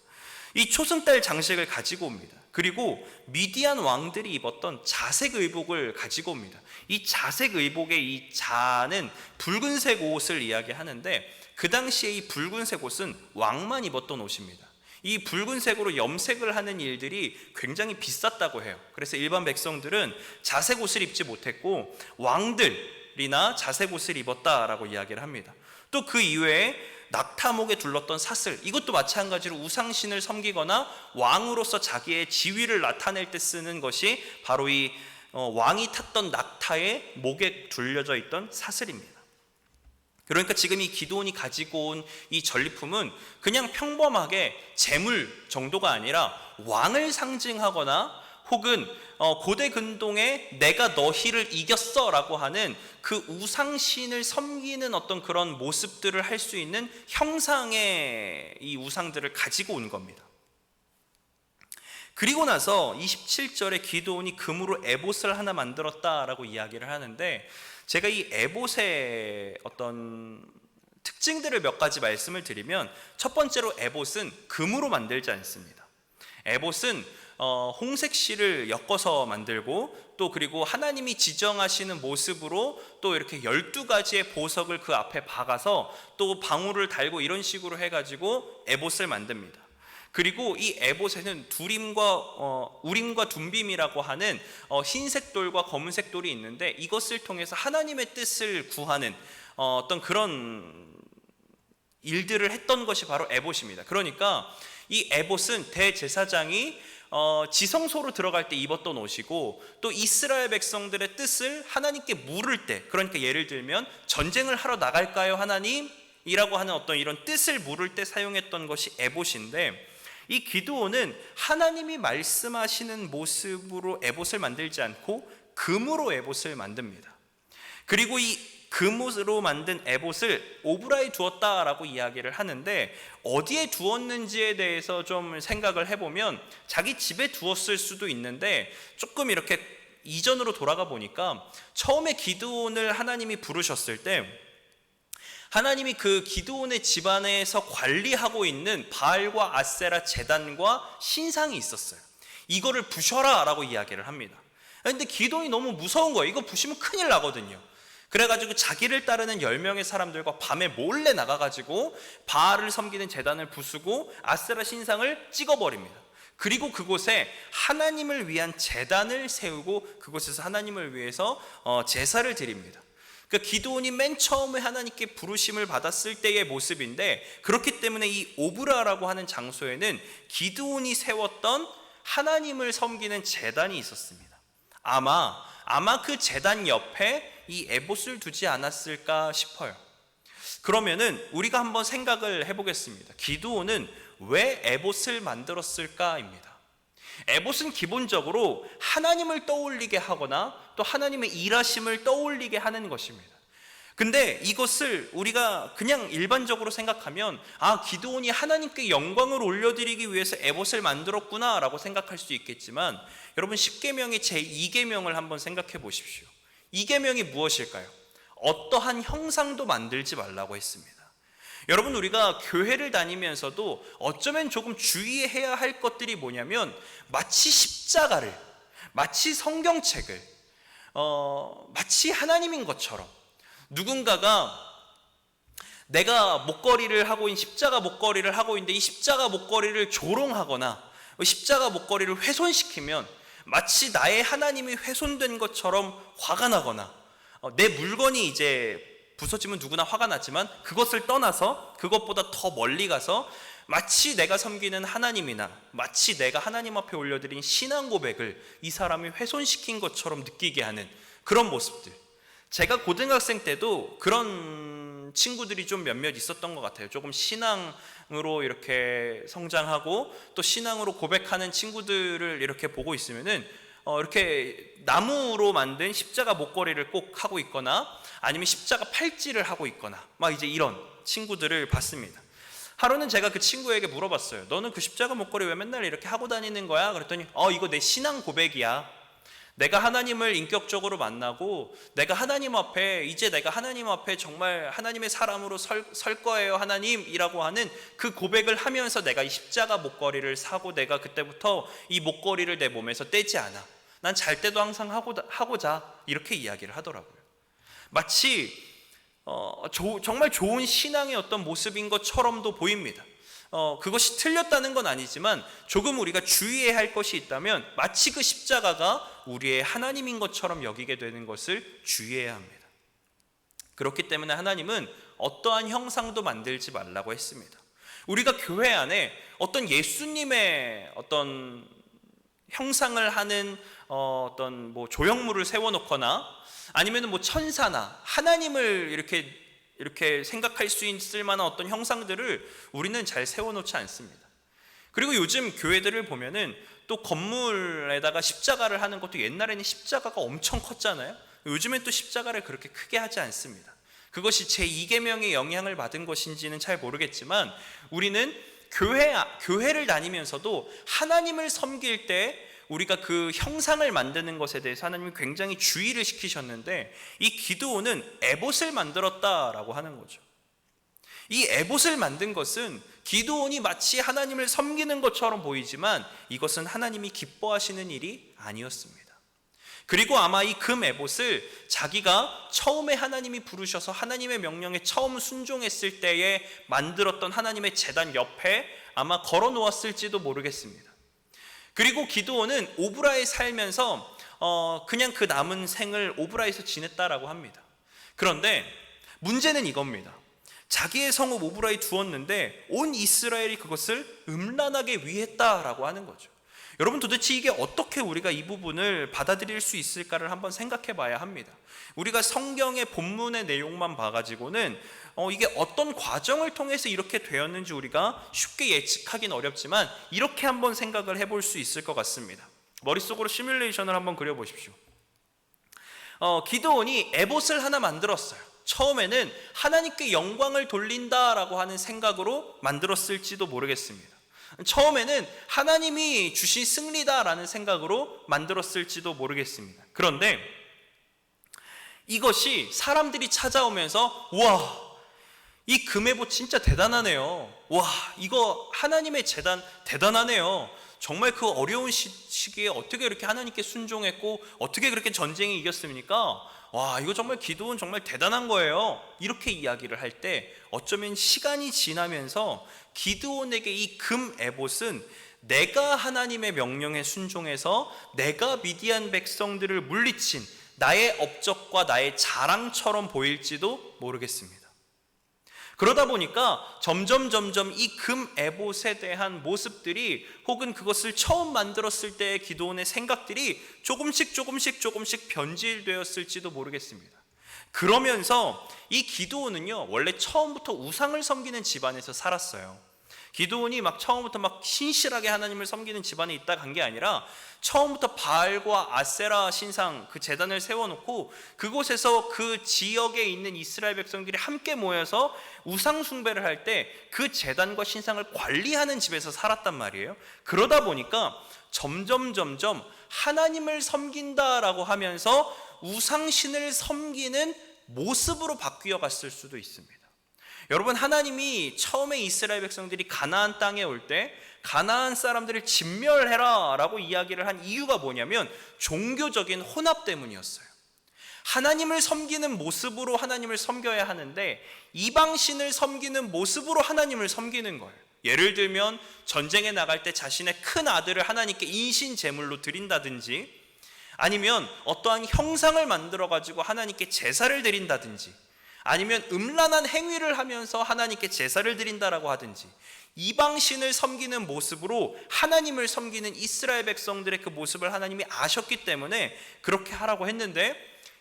이 초승달 장식을 가지고 옵니다. 그리고 미디안 왕들이 입었던 자색 의복을 가지고 옵니다. 이 자색 의복의 이 자는 붉은색 옷을 이야기하는데, 그 당시에 이 붉은색 옷은 왕만 입었던 옷입니다. 이 붉은색으로 염색을 하는 일들이 굉장히 비쌌다고 해요. 그래서 일반 백성들은 자색 옷을 입지 못했고 왕들이나 자색 옷을 입었다라고 이야기를 합니다. 또 그 이외에 낙타목에 둘렀던 사슬, 이것도 마찬가지로 우상신을 섬기거나 왕으로서 자기의 지위를 나타낼 때 쓰는 것이 바로 이 왕이 탔던 낙타의 목에 둘려져 있던 사슬입니다. 그러니까 지금 이 기드온이 가지고 온 이 전리품은 그냥 평범하게 재물 정도가 아니라 왕을 상징하거나 혹은 고대 근동에 내가 너희를 이겼어 라고 하는 그 우상신을 섬기는 어떤 그런 모습들을 할 수 있는 형상의 이 우상들을 가지고 온 겁니다. 그리고 나서 27절에 기드온이 금으로 에봇을 하나 만들었다라고 이야기를 하는데, 제가 이 에봇의 어떤 특징들을 몇 가지 말씀을 드리면, 첫 번째로 에봇은 금으로 만들지 않습니다. 에봇은 홍색 실을 엮어서 만들고, 또 그리고 하나님이 지정하시는 모습으로 또 이렇게 12가지의 보석을 그 앞에 박아서 또 방울을 달고 이런 식으로 해가지고 에봇을 만듭니다. 그리고 이 에봇에는 우림과 둠빔이라고 하는 흰색 돌과 검은색 돌이 있는데, 이것을 통해서 하나님의 뜻을 구하는 어떤 그런 일들을 했던 것이 바로 에봇입니다. 그러니까 이 에봇은 대제사장이 지성소로 들어갈 때 입었던 옷이고, 또 이스라엘 백성들의 뜻을 하나님께 물을 때, 그러니까 예를 들면 전쟁을 하러 나갈까요 하나님? 이라고 하는 어떤 이런 뜻을 물을 때 사용했던 것이 에봇인데, 이 기드온은 하나님이 말씀하시는 모습으로 에봇을 만들지 않고 금으로 에봇을 만듭니다. 그리고 이 금으로 만든 에봇을 오브라에 두었다라고 이야기를 하는데, 어디에 두었는지에 대해서 좀 생각을 해보면 자기 집에 두었을 수도 있는데, 조금 이렇게 이전으로 돌아가 보니까 처음에 기드온을 하나님이 부르셨을 때 하나님이 그 기드온의 집안에서 관리하고 있는 바알과 아세라 제단과 신상이 있었어요. 이거를 부셔라 라고 이야기를 합니다. 그런데 기드온이 너무 무서운 거예요. 이거 부시면 큰일 나거든요. 그래가지고 자기를 따르는 10명의 사람들과 밤에 몰래 나가가지고 바알을 섬기는 제단을 부수고 아세라 신상을 찍어버립니다. 그리고 그곳에 하나님을 위한 제단을 세우고 그곳에서 하나님을 위해서 제사를 드립니다. 그러니까 기드온이 맨 처음에 하나님께 부르심을 받았을 때의 모습인데, 그렇기 때문에 이 오브라라고 하는 장소에는 기드온이 세웠던 하나님을 섬기는 제단이 있었습니다. 아마 그 제단 옆에 이 에봇을 두지 않았을까 싶어요. 그러면은 우리가 한번 생각을 해보겠습니다. 기드온은 왜 에봇을 만들었을까입니다. 에봇은 기본적으로 하나님을 떠올리게 하거나 또 하나님의 일하심을 떠올리게 하는 것입니다. 근데 이것을 우리가 그냥 일반적으로 생각하면 기드온이 하나님께 영광을 올려드리기 위해서 에봇을 만들었구나 라고 생각할 수 있겠지만, 여러분 10계명의 제2계명을 한번 생각해 보십시오. 이 계명이 무엇일까요? 어떠한 형상도 만들지 말라고 했습니다. 여러분, 우리가 교회를 다니면서도 어쩌면 조금 주의해야 할 것들이 뭐냐면, 마치 십자가를, 마치 성경책을 마치 하나님인 것처럼 누군가가 내가 목걸이를 하고 있는 십자가 목걸이를 하고 있는데 이 십자가 목걸이를 조롱하거나 십자가 목걸이를 훼손시키면 마치 나의 하나님이 훼손된 것처럼 화가 나거나 내 물건이 이제 부서지면 누구나 화가 나지만 그것을 떠나서 그것보다 더 멀리 가서 마치 내가 섬기는 하나님이나 마치 내가 하나님 앞에 올려드린 신앙 고백을 이 사람이 훼손시킨 것처럼 느끼게 하는 그런 모습들. 제가 고등학생 때도 그런 친구들이 좀 몇몇 있었던 것 같아요. 조금 신앙으로 이렇게 성장하고 또 신앙으로 고백하는 친구들을 이렇게 보고 있으면은 이렇게 나무로 만든 십자가 목걸이를 꼭 하고 있거나 아니면 십자가 팔찌를 하고 있거나 막 이제 이런 친구들을 봤습니다. 하루는 제가 그 친구에게 물어봤어요. 너는 그 십자가 목걸이 왜 맨날 이렇게 하고 다니는 거야? 그랬더니 이거 내 신앙 고백이야. 내가 하나님을 인격적으로 만나고 내가 하나님 앞에 이제 내가 하나님 앞에 정말 하나님의 사람으로 설 거예요 하나님이라고 하는 그 고백을 하면서 내가 이 십자가 목걸이를 사고 내가 그때부터 이 목걸이를 내 몸에서 떼지 않아. 난 잘 때도 항상 하고자 이렇게 이야기를 하더라고요. 마치 정말 좋은 신앙의 어떤 모습인 것처럼도 보입니다. 그것이 틀렸다는 건 아니지만 조금 우리가 주의해야 할 것이 있다면 마치 그 십자가가 우리의 하나님인 것처럼 여기게 되는 것을 주의해야 합니다. 그렇기 때문에 하나님은 어떠한 형상도 만들지 말라고 했습니다. 우리가 교회 안에 어떤 예수님의 어떤 형상을 하는 어떤 뭐 조형물을 세워놓거나 아니면 뭐 천사나 하나님을 이렇게 생각할 수 있을 만한 어떤 형상들을 우리는 잘 세워놓지 않습니다. 그리고 요즘 교회들을 보면은 또 건물에다가 십자가를 하는 것도 옛날에는 십자가가 엄청 컸잖아요. 요즘엔 또 십자가를 그렇게 크게 하지 않습니다. 그것이 제2계명의 영향을 받은 것인지는 잘 모르겠지만 우리는 교회를 다니면서도 하나님을 섬길 때 우리가 그 형상을 만드는 것에 대해서 하나님이 굉장히 주의를 시키셨는데 이 기드온은 에봇을 만들었다라고 하는 거죠. 이 에봇을 만든 것은 기드온이 마치 하나님을 섬기는 것처럼 보이지만 이것은 하나님이 기뻐하시는 일이 아니었습니다. 그리고 아마 이 금 에봇을 자기가 처음에 하나님이 부르셔서 하나님의 명령에 처음 순종했을 때에 만들었던 하나님의 제단 옆에 아마 걸어 놓았을지도 모르겠습니다. 그리고 기드온은 오브라에 살면서 그냥 그 남은 생을 오브라에서 지냈다라고 합니다. 그런데 문제는 이겁니다. 자기의 성읍 오브라에 두었는데 온 이스라엘이 그것을 음란하게 위했다라고 하는 거죠. 여러분, 도대체 이게 어떻게 우리가 이 부분을 받아들일 수 있을까를 한번 생각해 봐야 합니다. 우리가 성경의 본문의 내용만 봐가지고는 이게 어떤 과정을 통해서 이렇게 되었는지 우리가 쉽게 예측하기는 어렵지만 이렇게 한번 생각을 해볼 수 있을 것 같습니다. 머릿속으로 시뮬레이션을 한번 그려보십시오. 기드온이 에봇을 하나 만들었어요. 처음에는 하나님께 영광을 돌린다라고 하는 생각으로 만들었을지도 모르겠습니다. 처음에는 하나님이 주신 승리다라는 생각으로 만들었을지도 모르겠습니다. 그런데 이것이 사람들이 찾아오면서 와, 이 금에봇 진짜 대단하네요. 와, 이거 하나님의 제단 대단하네요. 정말 그 어려운 시기에 어떻게 이렇게 하나님께 순종했고 어떻게 그렇게 전쟁에 이겼습니까? 와, 이거 정말 기드온 정말 대단한 거예요. 이렇게 이야기를 할 때 어쩌면 시간이 지나면서 기드온에게 이 금 에봇은 내가 하나님의 명령에 순종해서 내가 미디안 백성들을 물리친 나의 업적과 나의 자랑처럼 보일지도 모르겠습니다. 그러다 보니까 점점 이 금 에봇에 대한 모습들이 혹은 그것을 처음 만들었을 때의 기드온의 생각들이 조금씩 변질되었을지도 모르겠습니다. 그러면서 이 기드온은요, 원래 처음부터 우상을 섬기는 집안에서 살았어요. 기드온이 막 처음부터 막 신실하게 하나님을 섬기는 집안에 있다 간 게 아니라 처음부터 바알과 아세라 신상 그 제단을 세워놓고 그곳에서 그 지역에 있는 이스라엘 백성들이 함께 모여서 우상 숭배를 할 때 그 제단과 신상을 관리하는 집에서 살았단 말이에요. 그러다 보니까 점점 하나님을 섬긴다라고 하면서 우상신을 섬기는 모습으로 바뀌어 갔을 수도 있습니다. 여러분, 하나님이 처음에 이스라엘 백성들이 가나안 땅에 올 때 가나안 사람들을 진멸해라 라고 이야기를 한 이유가 뭐냐면 종교적인 혼합 때문이었어요. 하나님을 섬기는 모습으로 하나님을 섬겨야 하는데 이방신을 섬기는 모습으로 하나님을 섬기는 거예요. 예를 들면 전쟁에 나갈 때 자신의 큰 아들을 하나님께 인신 제물로 드린다든지, 아니면 어떠한 형상을 만들어 가지고 하나님께 제사를 드린다든지, 아니면 음란한 행위를 하면서 하나님께 제사를 드린다라고 하든지, 이방신을 섬기는 모습으로 하나님을 섬기는 이스라엘 백성들의 그 모습을 하나님이 아셨기 때문에 그렇게 하라고 했는데,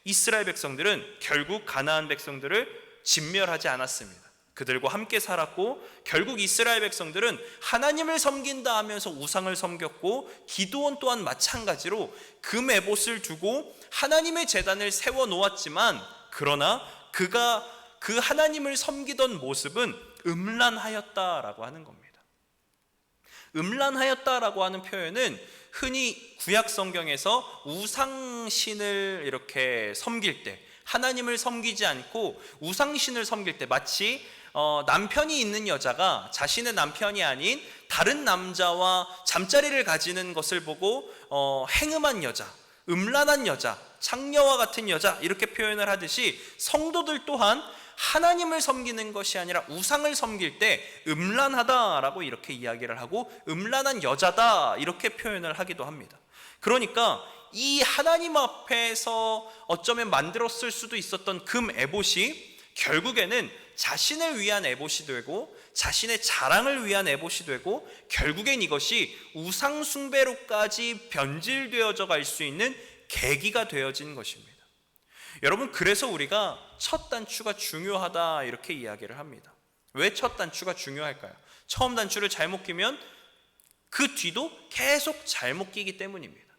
이스라엘 백성들은 결국 가나안 백성들을 진멸하지 않았습니다. 그들과 함께 살았고 결국 이스라엘 백성들은 하나님을 섬긴다 하면서 우상을 섬겼고, 기드온 또한 마찬가지로 금 에봇을 두고 하나님의 제단을 세워 놓았지만, 그러나 그가 그 하나님을 섬기던 모습은 음란하였다라고 하는 겁니다. 음란하였다라고 하는 표현은 흔히 구약 성경에서 우상신을 이렇게 섬길 때, 하나님을 섬기지 않고 우상신을 섬길 때, 마치 남편이 있는 여자가 자신의 남편이 아닌 다른 남자와 잠자리를 가지는 것을 보고 행음한 여자, 음란한 여자, 창녀와 같은 여자 이렇게 표현을 하듯이, 성도들 또한 하나님을 섬기는 것이 아니라 우상을 섬길 때 음란하다라고 이렇게 이야기를 하고 음란한 여자다 이렇게 표현을 하기도 합니다. 그러니까 이 하나님 앞에서 어쩌면 만들었을 수도 있었던 금 에봇이 결국에는 자신을 위한 에봇이 되고 자신의 자랑을 위한 에봇이 되고, 결국엔 이것이 우상 숭배로까지 변질되어져 갈 수 있는 계기가 되어진 것입니다. 여러분, 그래서 우리가 첫 단추가 중요하다 이렇게 이야기를 합니다. 왜 첫 단추가 중요할까요? 처음 단추를 잘못 끼면 그 뒤도 계속 잘못 끼기 때문입니다.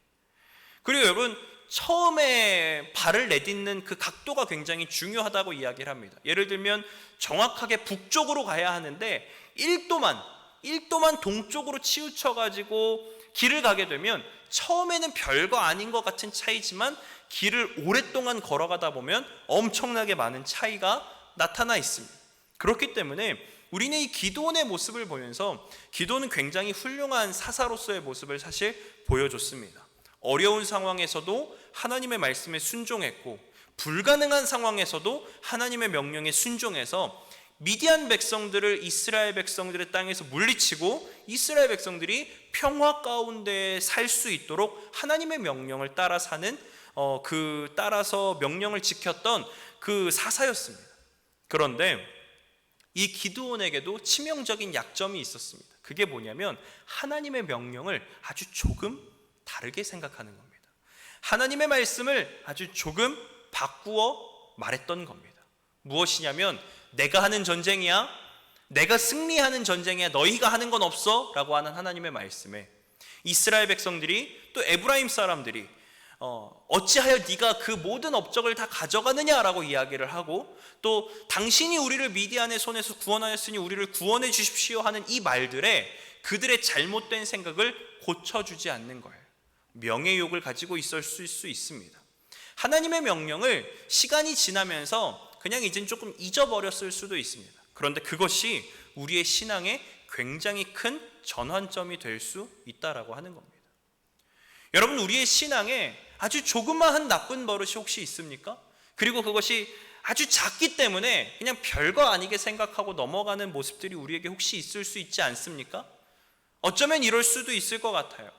그리고 여러분, 처음에 발을 내딛는 그 각도가 굉장히 중요하다고 이야기를 합니다. 예를 들면 정확하게 북쪽으로 가야 하는데 1도만 동쪽으로 치우쳐가지고 길을 가게 되면 처음에는 별거 아닌 것 같은 차이지만 길을 오랫동안 걸어가다 보면 엄청나게 많은 차이가 나타나 있습니다. 그렇기 때문에 우리는 이 기드온의 모습을 보면서 기드온은 굉장히 훌륭한 사사로서의 모습을 사실 보여줬습니다. 어려운 상황에서도 하나님의 말씀에 순종했고, 불가능한 상황에서도 하나님의 명령에 순종해서 미디안 백성들을 이스라엘 백성들의 땅에서 물리치고 이스라엘 백성들이 평화 가운데 살 수 있도록 하나님의 명령을 따라 사는 따라서 명령을 지켰던 그 사사였습니다. 그런데 이 기드온에게도 치명적인 약점이 있었습니다. 그게 뭐냐면 하나님의 명령을 아주 조금 다르게 생각하는 겁니다. 하나님의 말씀을 아주 조금 바꾸어 말했던 겁니다. 무엇이냐면, 내가 하는 전쟁이야, 내가 승리하는 전쟁이야, 너희가 하는 건 없어 라고 하는 하나님의 말씀에 이스라엘 백성들이, 또 에브라임 사람들이 어찌하여 네가 그 모든 업적을 다 가져가느냐라고 이야기를 하고, 또 당신이 우리를 미디안의 손에서 구원하였으니 우리를 구원해 주십시오 하는 이 말들에 그들의 잘못된 생각을 고쳐주지 않는 거예요. 명예욕을 가지고 있을 수 있습니다. 하나님의 명령을 시간이 지나면서 그냥 이젠 조금 잊어버렸을 수도 있습니다. 그런데 그것이 우리의 신앙에 굉장히 큰 전환점이 될 수 있다라고 하는 겁니다. 여러분, 우리의 신앙에 아주 조그마한 나쁜 버릇이 혹시 있습니까? 그리고 그것이 아주 작기 때문에 그냥 별거 아니게 생각하고 넘어가는 모습들이 우리에게 혹시 있을 수 있지 않습니까? 어쩌면 이럴 수도 있을 것 같아요.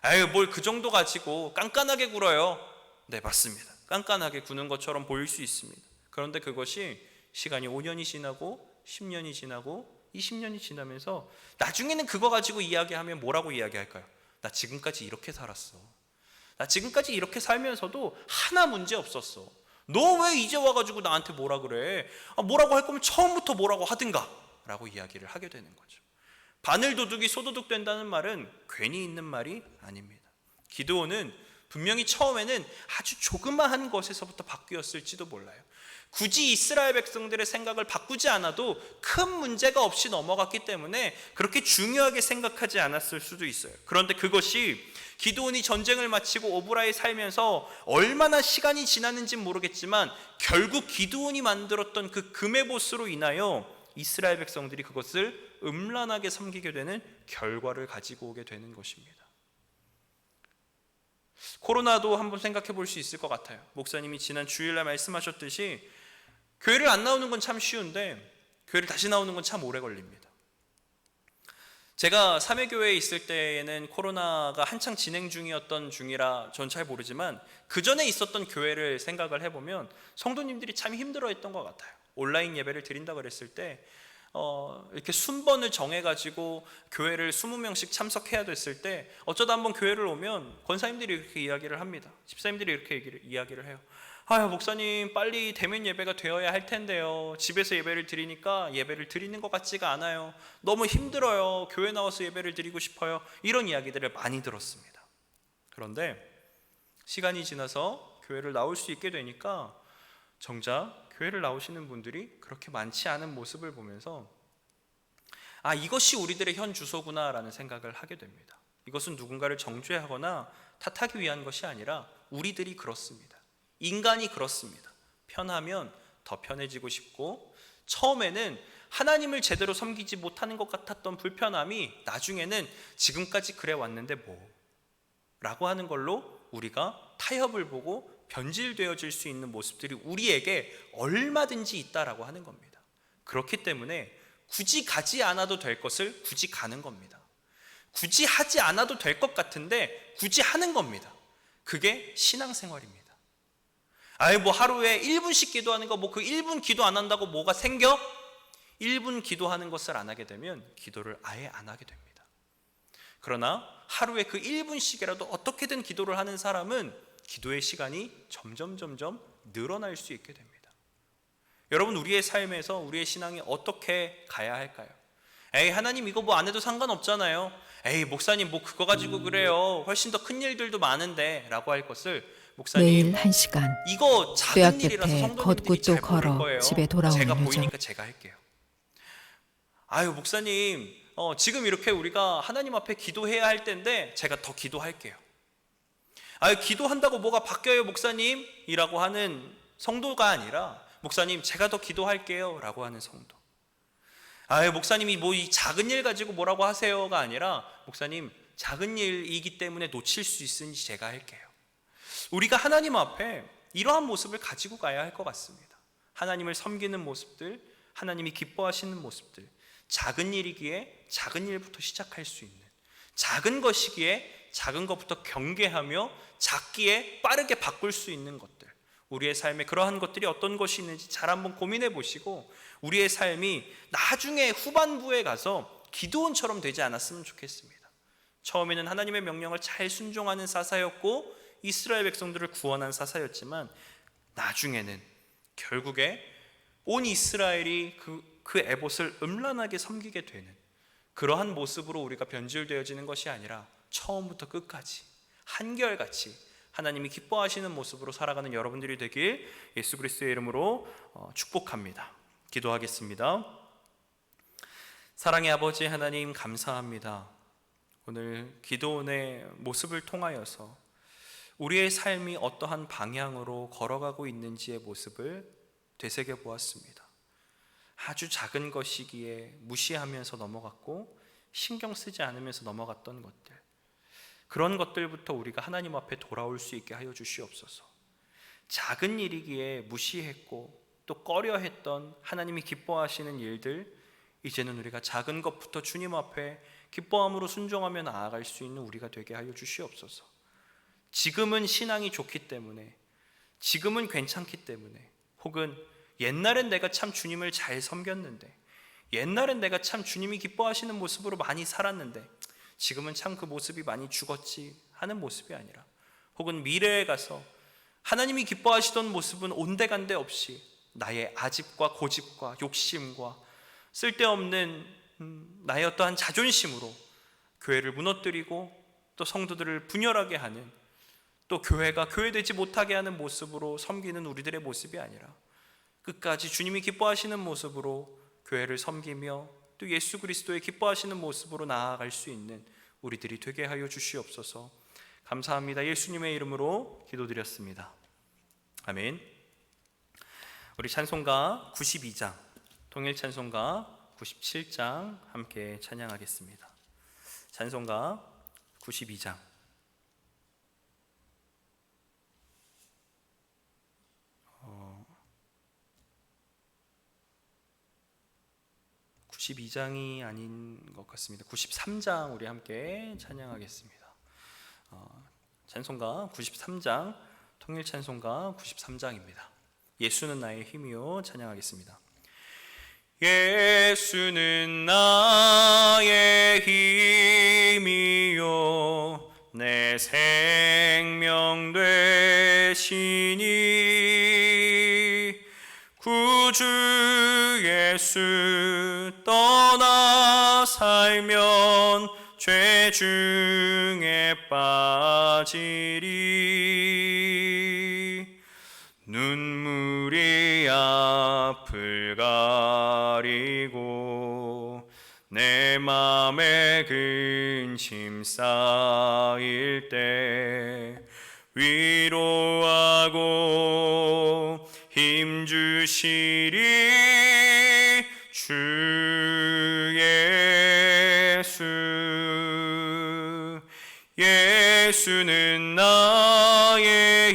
아유, 뭘 그 정도 가지고 깐깐하게 굴어요. 네, 맞습니다. 깐깐하게 구는 것처럼 보일 수 있습니다. 그런데 그것이 시간이 5년이 지나고 10년이 지나고 20년이 지나면서 나중에는 그거 가지고 이야기하면 뭐라고 이야기할까요? 나 지금까지 이렇게 살았어. 나 지금까지 이렇게 살면서도 하나 문제 없었어. 너 왜 이제 와가지고 나한테 뭐라 그래? 뭐라고 할 거면 처음부터 뭐라고 하든가 라고 이야기를 하게 되는 거죠. 바늘도둑이 소도둑 된다는 말은 괜히 있는 말이 아닙니다. 기드온은 분명히 처음에는 아주 조그마한 것에서부터 바뀌었을지도 몰라요. 굳이 이스라엘 백성들의 생각을 바꾸지 않아도 큰 문제가 없이 넘어갔기 때문에 그렇게 중요하게 생각하지 않았을 수도 있어요. 그런데 그것이 기드온이 전쟁을 마치고 오브라에 살면서 얼마나 시간이 지났는지 모르겠지만 결국 기드온이 만들었던 그 금의 보스로 인하여 이스라엘 백성들이 그것을 음란하게 섬기게 되는 결과를 가지고 오게 되는 것입니다. 코로나도 한번 생각해 볼 수 있을 것 같아요. 목사님이 지난 주일날 말씀하셨듯이 교회를 안 나오는 건 참 쉬운데 교회를 다시 나오는 건 참 오래 걸립니다. 제가 사매교회에 있을 때에는 코로나가 한창 진행 중이라 전 잘 모르지만 그 전에 있었던 교회를 생각을 해보면 성도님들이 참 힘들어했던 것 같아요. 온라인 예배를 드린다 그랬을 때 이렇게 순번을 정해가지고 교회를 20명씩 참석해야 됐을 때 어쩌다 한번 교회를 오면 권사님들이 이렇게 이야기를 합니다. 집사님들이 이렇게 이야기를 해요. 아유, 목사님 빨리 대면 예배가 되어야 할 텐데요. 집에서 예배를 드리니까 예배를 드리는 것 같지가 않아요. 너무 힘들어요. 교회 나와서 예배를 드리고 싶어요. 이런 이야기들을 많이 들었습니다. 그런데 시간이 지나서 교회를 나올 수 있게 되니까 정작 교회를 나오시는 분들이 그렇게 많지 않은 모습을 보면서 이것이 우리들의 현 주소구나 라는 생각을 하게 됩니다. 이것은 누군가를 정죄하거나 탓하기 위한 것이 아니라 우리들이 그렇습니다. 인간이 그렇습니다. 편하면 더 편해지고 싶고 처음에는 하나님을 제대로 섬기지 못하는 것 같았던 불편함이 나중에는 지금까지 그래 왔는데 뭐 라고 하는 걸로 우리가 타협을 보고 변질되어질 수 있는 모습들이 우리에게 얼마든지 있다라고 하는 겁니다. 그렇기 때문에 굳이 가지 않아도 될 것을 굳이 가는 겁니다. 굳이 하지 않아도 될 것 같은데 굳이 하는 겁니다. 그게 신앙생활입니다. 뭐 하루에 1분씩 기도하는 거 그 1분 기도 안 한다고 뭐가 생겨? 1분 기도하는 것을 안 하게 되면 기도를 아예 안 하게 됩니다. 그러나 하루에 그 1분씩이라도 어떻게든 기도를 하는 사람은 기도의 시간이 점점 늘어날 수 있게 됩니다. 여러분, 우리의 삶에서 우리의 신앙이 어떻게 가야 할까요? 하나님 이거 뭐 안 해도 상관없잖아요. 목사님 뭐 그거 가지고 그래요. 훨씬 더 큰 일들도 많은데 라고 할 것을 목사님 매일 1시간 이거 뼈 작은 일이라서 끝에 성도님들이 걷고 잘 또 모를 걸어 거예요. 집에 돌아오는 제가 요정. 보이니까 제가 할게요. 목사님 지금 이렇게 우리가 하나님 앞에 기도해야 할 때인데 제가 더 기도할게요. 기도한다고 뭐가 바뀌어요 목사님? 이라고 하는 성도가 아니라 목사님 제가 더 기도할게요 라고 하는 성도. 목사님이 뭐 이 작은 일 가지고 뭐라고 하세요가 아니라 목사님 작은 일이기 때문에 놓칠 수 있으니 제가 할게요. 우리가 하나님 앞에 이러한 모습을 가지고 가야 할 것 같습니다. 하나님을 섬기는 모습들, 하나님이 기뻐하시는 모습들, 작은 일이기에 작은 일부터 시작할 수 있는, 작은 것이기에 작은 것부터 경계하며 작기에 빠르게 바꿀 수 있는 것들, 우리의 삶에 그러한 것들이 어떤 것이 있는지 잘 한번 고민해 보시고 우리의 삶이 나중에 후반부에 가서 기드온처럼 되지 않았으면 좋겠습니다. 처음에는 하나님의 명령을 잘 순종하는 사사였고 이스라엘 백성들을 구원한 사사였지만 나중에는 결국에 온 이스라엘이 그 에봇을 음란하게 섬기게 되는 그러한 모습으로 우리가 변질되어지는 것이 아니라 처음부터 끝까지 한결같이 하나님이 기뻐하시는 모습으로 살아가는 여러분들이 되길 예수 그리스도의 이름으로 축복합니다. 기도하겠습니다. 사랑의 아버지 하나님, 감사합니다. 오늘 기도원의 모습을 통하여서 우리의 삶이 어떠한 방향으로 걸어가고 있는지의 모습을 되새겨 보았습니다. 아주 작은 것이기에 무시하면서 넘어갔고 신경 쓰지 않으면서 넘어갔던 것들, 그런 것들부터 우리가 하나님 앞에 돌아올 수 있게 하여 주시옵소서. 작은 일이기에 무시했고 또 꺼려했던 하나님이 기뻐하시는 일들, 이제는 우리가 작은 것부터 주님 앞에 기뻐함으로 순종하며 나아갈 수 있는 우리가 되게 하여 주시옵소서. 지금은 신앙이 좋기 때문에, 지금은 괜찮기 때문에, 혹은 옛날엔 내가 참 주님을 잘 섬겼는데, 옛날엔 내가 참 주님이 기뻐하시는 모습으로 많이 살았는데 지금은 참 그 모습이 많이 죽었지 하는 모습이 아니라, 혹은 미래에 가서 하나님이 기뻐하시던 모습은 온데간데 없이 나의 아집과 고집과 욕심과 쓸데없는 나의 어떠한 자존심으로 교회를 무너뜨리고 또 성도들을 분열하게 하는, 또 교회가 교회되지 못하게 하는 모습으로 섬기는 우리들의 모습이 아니라 끝까지 주님이 기뻐하시는 모습으로 교회를 섬기며 또 예수 그리스도의 기뻐하시는 모습으로 나아갈 수 있는 우리들이 되게 하여 주시옵소서. 감사합니다. 예수님의 이름으로 기도드렸습니다. 아멘. 우리 찬송가 92장, 통일 찬송가 97장 함께 찬양하겠습니다. 찬송가 92장. 92장이 아닌 것 같습니다. 93장 우리 함께 찬양하겠습니다. 찬송가 93장, 통일 찬송가 93장입니다. 예수는 나의 힘이요 찬양하겠습니다. 예수는 나의 힘이요 내 생명 되시니 구주 예수 떠나 살면 죄 중에 빠지리 눈물이 앞을 가리고 내 맘에 근심 쌓일 때 위로하고 힘 주시리 주 예수. 예수는 나의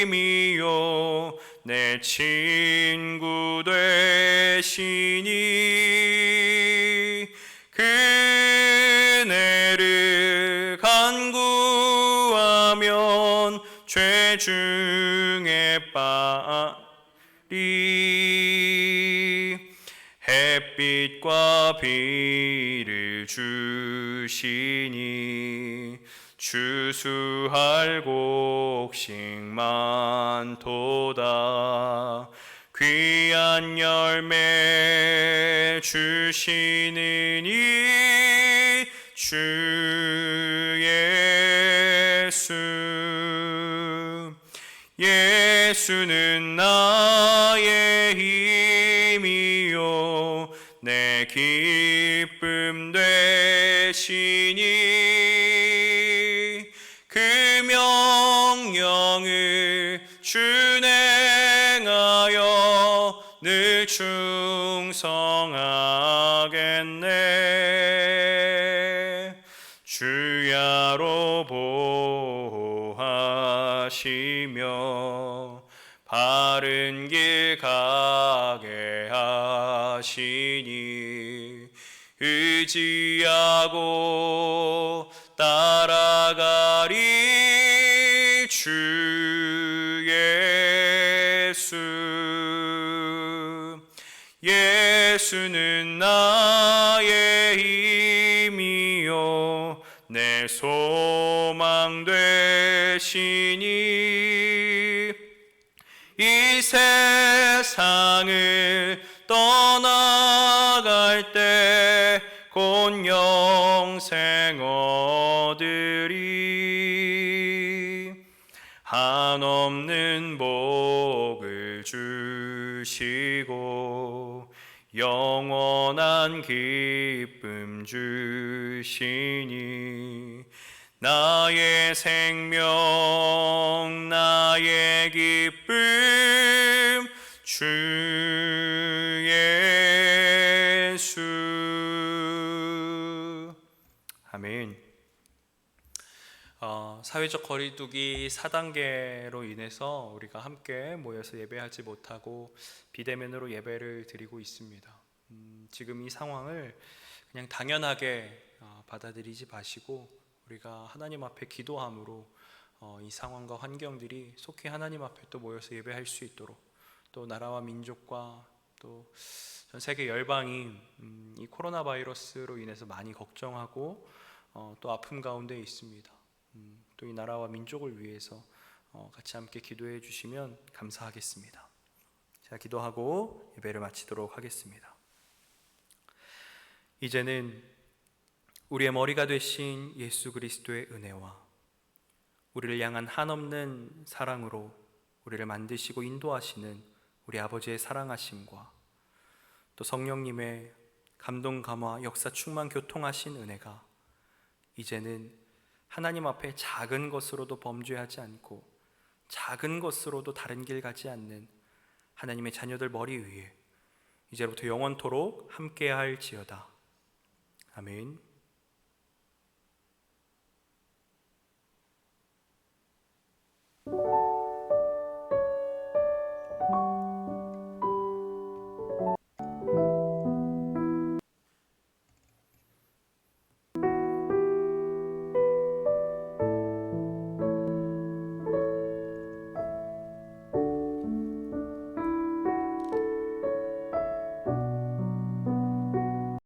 힘이요 내 친구 되시니 그네를 간구하면 죄 중에 빠리 햇빛과 비를 주시니 주수할 곡식 많도다 귀한 열매 주시느니 주 예수. 예수는 나의 힘이요 내 기쁨 되시니 그 명령을 준행하여 늘 충성하겠네. 주야로 보호하시며 바른 길 가게 하시니 의지하고 따라가리 주 예수. 예수는 나의 힘이요 내 소망 되시니 이 세상을 떠나갈 때 곧 영생 얻으리 한없는 복을 주시고 영원한 기쁨 주시니 나의 생명 나의 기쁨 주 예수. 아멘. 사회적 거리두기 4단계로 인해서 우리가 함께 모여서 예배하지 못하고 비대면으로 예배를 드리고 있습니다. 지금 이 상황을 그냥 당연하게 받아들이지 마시고 우리가 하나님 앞에 기도함으로 이 상황과 환경들이 속히 하나님 앞에 또 모여서 예배할 수 있도록, 또 나라와 민족과 또 전 세계 열방이 이 코로나 바이러스로 인해서 많이 걱정하고 또 아픔 가운데 있습니다. 또 이 나라와 민족을 위해서 같이 함께 기도해 주시면 감사하겠습니다. 제가 기도하고 예배를 마치도록 하겠습니다. 이제는 우리의 머리가 되신 예수 그리스도의 은혜와 우리를 향한 한없는 사랑으로 우리를 만드시고 인도하시는 우리 아버지의 사랑하심과 또 성령님의 감동 감화 역사 충만 교통하신 은혜가 이제는 하나님 앞에 작은 것으로도 범죄하지 않고 작은 것으로도 다른 길 가지 않는 하나님의 자녀들 머리 위에 이제부터 영원토록 함께할지어다. 아멘.